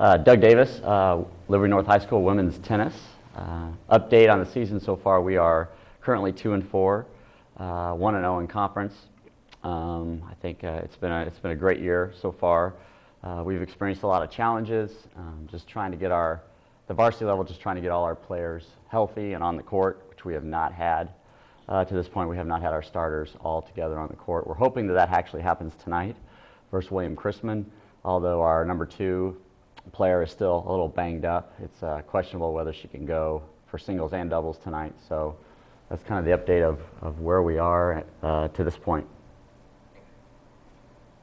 Doug Davis, Liberty North High School women's tennis. Update on the season so far: we are currently 2-4, 1-0 in conference. I think it's been a great year so far. We've experienced a lot of challenges, just trying to get the varsity level, just trying to get all our players healthy and on the court, which we have not had. To this point, we have not had our starters all together on the court. We're hoping that actually happens tonight versus William Chrisman, although our number 2 player is still a little banged up. It's questionable whether she can go for singles and doubles tonight. So that's kind of the update of where we are to this point.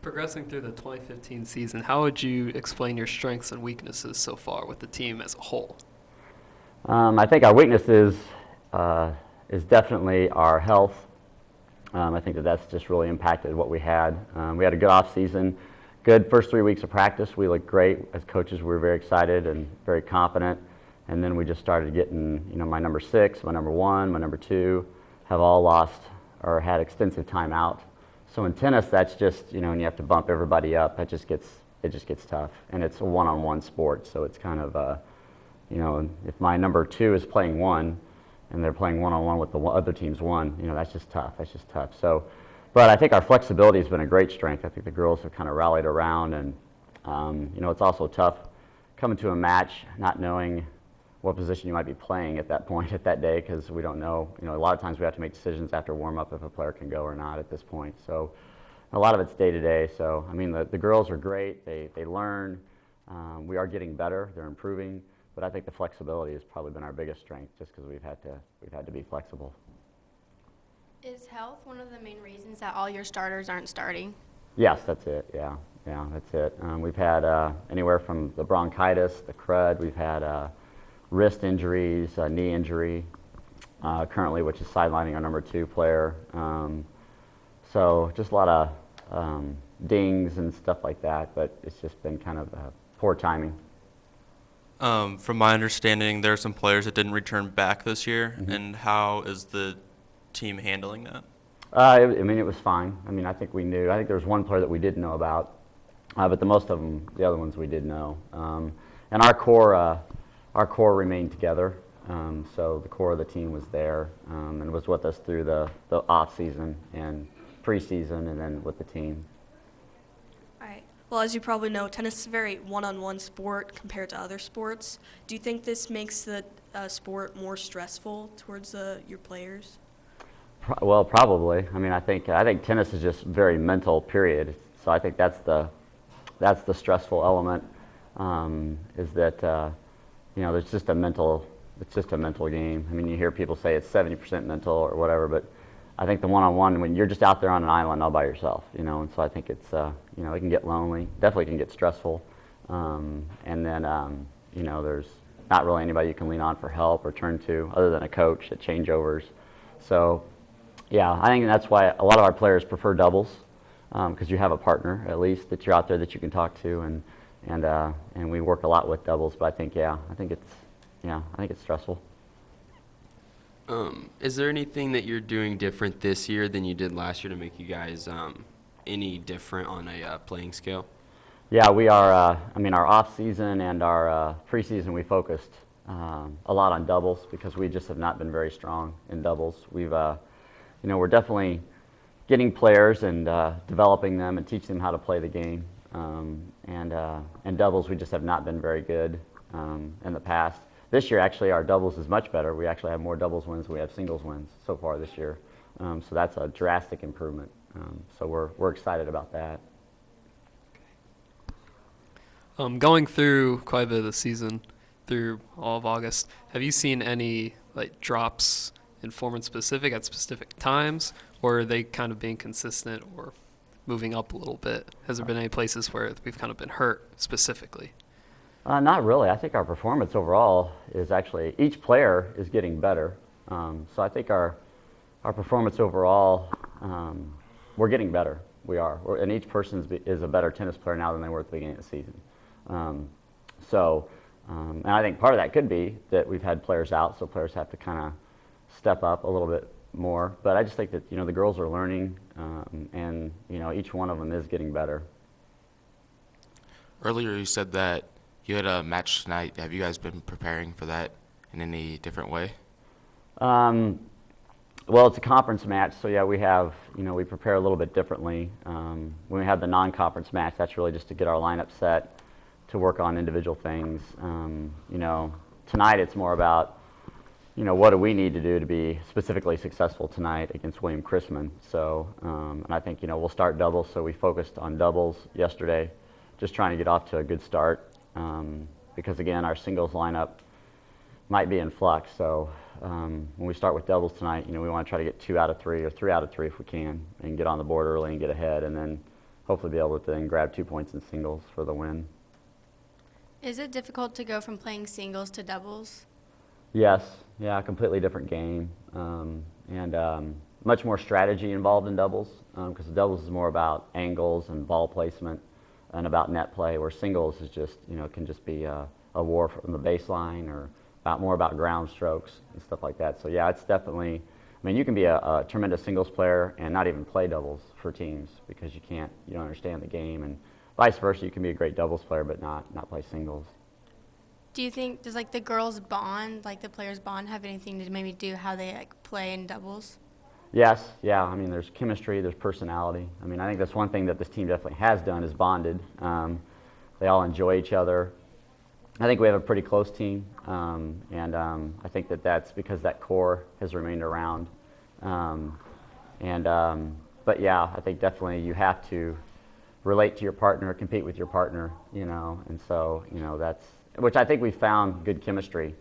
Progressing through the 2015 season, how would you explain your strengths and weaknesses so far with the team as a whole? I think our weakness is definitely our health. I think that's just really impacted what we had. We had a good off season. Good first 3 weeks of practice. We looked great as coaches. We were very excited and very confident. And then we just started getting, my number 6, my number 1, my number 2 have all lost or had extensive time out. So in tennis, that's just, when you have to bump everybody up, it just gets tough. And it's a one-on-one sport, so it's kind of, if my number 2 is playing 1 and they're playing one-on-one with the other team's 1, that's just tough. That's just tough. So. But I think our flexibility has been a great strength. I think the girls have kind of rallied around, and it's also tough coming to a match not knowing what position you might be playing at that point at that day, because we don't know. A lot of times we have to make decisions after warm-up if a player can go or not at this point. So a lot of it's day-to-day. So the girls are great. They learn. We are getting better. They're improving. But I think the flexibility has probably been our biggest strength, just because we've had to be flexible. Is health one of the main reasons that all your starters aren't starting? Yes, that's it. Yeah, that's it. We've had anywhere from the bronchitis, the crud. We've had wrist injuries, knee injury, currently, which is sidelining our number 2 player. So just a lot of dings and stuff like that, but it's just been kind of poor timing. From my understanding, there are some players that didn't return back this year, and how is the team handling that? It was fine. I think we knew. I think there was one player that we didn't know about, but the other ones we did know. And our core remained together. So the core of the team was there and was with us through the off season and preseason, and then with the team. All right. Well, as you probably know, tennis is a very one-on-one sport compared to other sports. Do you think this makes the sport more stressful towards your players? Well, probably. I think tennis is just very mental. Period. So I think that's the stressful element. Is that there's just a mental. It's just a mental game. You hear people say it's 70% mental or whatever, but I think the one-on-one, when you're just out there on an island all by yourself, and so I think it's it can get lonely. Definitely can get stressful. And then there's not really anybody you can lean on for help or turn to other than a coach at changeovers. So. Yeah, I think that's why a lot of our players prefer doubles, because you have a partner at least that you're out there that you can talk to, and we work a lot with doubles. But I think it's stressful. Is there anything that you're doing different this year than you did last year to make you guys any different on a playing scale? Yeah, we are. Our off season and our preseason, we focused a lot on doubles because we just have not been very strong in doubles. We're definitely getting players and developing them and teaching them how to play the game. And doubles, we just have not been very good in the past. This year, actually, our doubles is much better. We actually have more doubles wins than we have singles wins so far this year. So that's a drastic improvement. So we're excited about that. Going through quite a bit of the season, through all of August, have you seen any drops in form specific at specific times, or are they kind of being consistent or moving up a little bit? Has there been any places where we've kind of been hurt specifically? Not really. I think our performance overall is actually, each player is getting better. So I think our performance overall, we're getting better. We are. And each person is a better tennis player now than they were at the beginning of the season. And I think part of that could be that we've had players out, so players have to kind of step up a little bit more. But I just think that the girls are learning, and each one of them is getting better. Earlier you said that You had a match tonight. Have you guys been preparing for that in any different way? Well, it's a conference match, so yeah, we prepare a little bit differently. When we have the non-conference match, that's really just to get our lineup set, to work on individual things. Tonight it's more about, what do we need to do to be specifically successful tonight against William Chrisman. So, and I think, we'll start doubles, so we focused on doubles yesterday, just trying to get off to a good start, because again, our singles lineup might be in flux. So when we start with doubles tonight, we want to try to get 2 out of 3 or 3 out of 3 if we can, and get on the board early and get ahead, and then hopefully be able to then grab 2 points in singles for the win. Is it difficult to go from playing singles to doubles? Yes, yeah, completely different game, and much more strategy involved in doubles, because doubles is more about angles and ball placement and about net play, where singles is just, can just be a war from the baseline, or more about ground strokes and stuff like that. So yeah, it's definitely, you can be a tremendous singles player and not even play doubles for teams because you don't understand the game, and vice versa, you can be a great doubles player but not play singles. Do you think, does the girls bond, the players bond, have anything to maybe do how they play in doubles? Yes, yeah, there's chemistry, there's personality. I think that's one thing that this team definitely has done, is bonded. They all enjoy each other. I think we have a pretty close team, and I think that's because that core has remained around. But yeah, I think definitely you have to relate to your partner, compete with your partner, and so, that's, which I think we found good chemistry.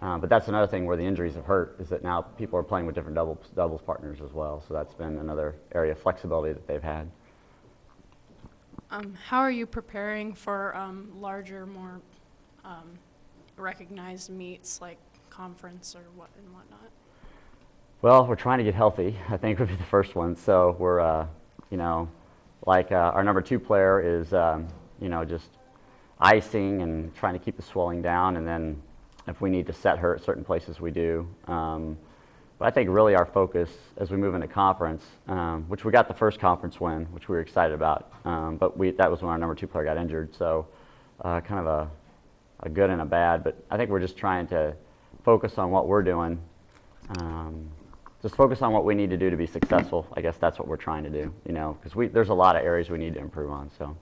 But that's another thing where the injuries have hurt, is that now people are playing with different doubles partners as well. So that's been another area of flexibility that they've had. How are you preparing for larger, more recognized meets like conference or whatnot? Well, we're trying to get healthy, I think, would be the first one. So we're, our number 2 player is, just icing and trying to keep the swelling down, and then if we need to set her at certain places, we do. But I think really our focus as we move into conference, which we got the first conference win, which we were excited about, but that was when our number 2 player got injured. So kind of a good and a bad, but I think we're just trying to focus on what we're doing, just focus on what we need to do to be successful. I guess that's what we're trying to do, because there's a lot of areas we need to improve on. So.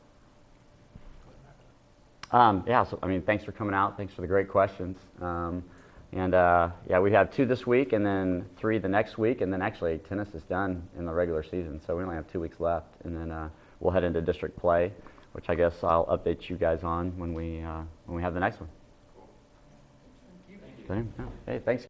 Yeah, so thanks for coming out. Thanks for the great questions. Yeah, we have 2 this week and then 3 the next week, and then actually tennis is done in the regular season, so we only have 2 weeks left, and then we'll head into district play, which I guess I'll update you guys on when we have the next one. Thank you. Hey, thanks.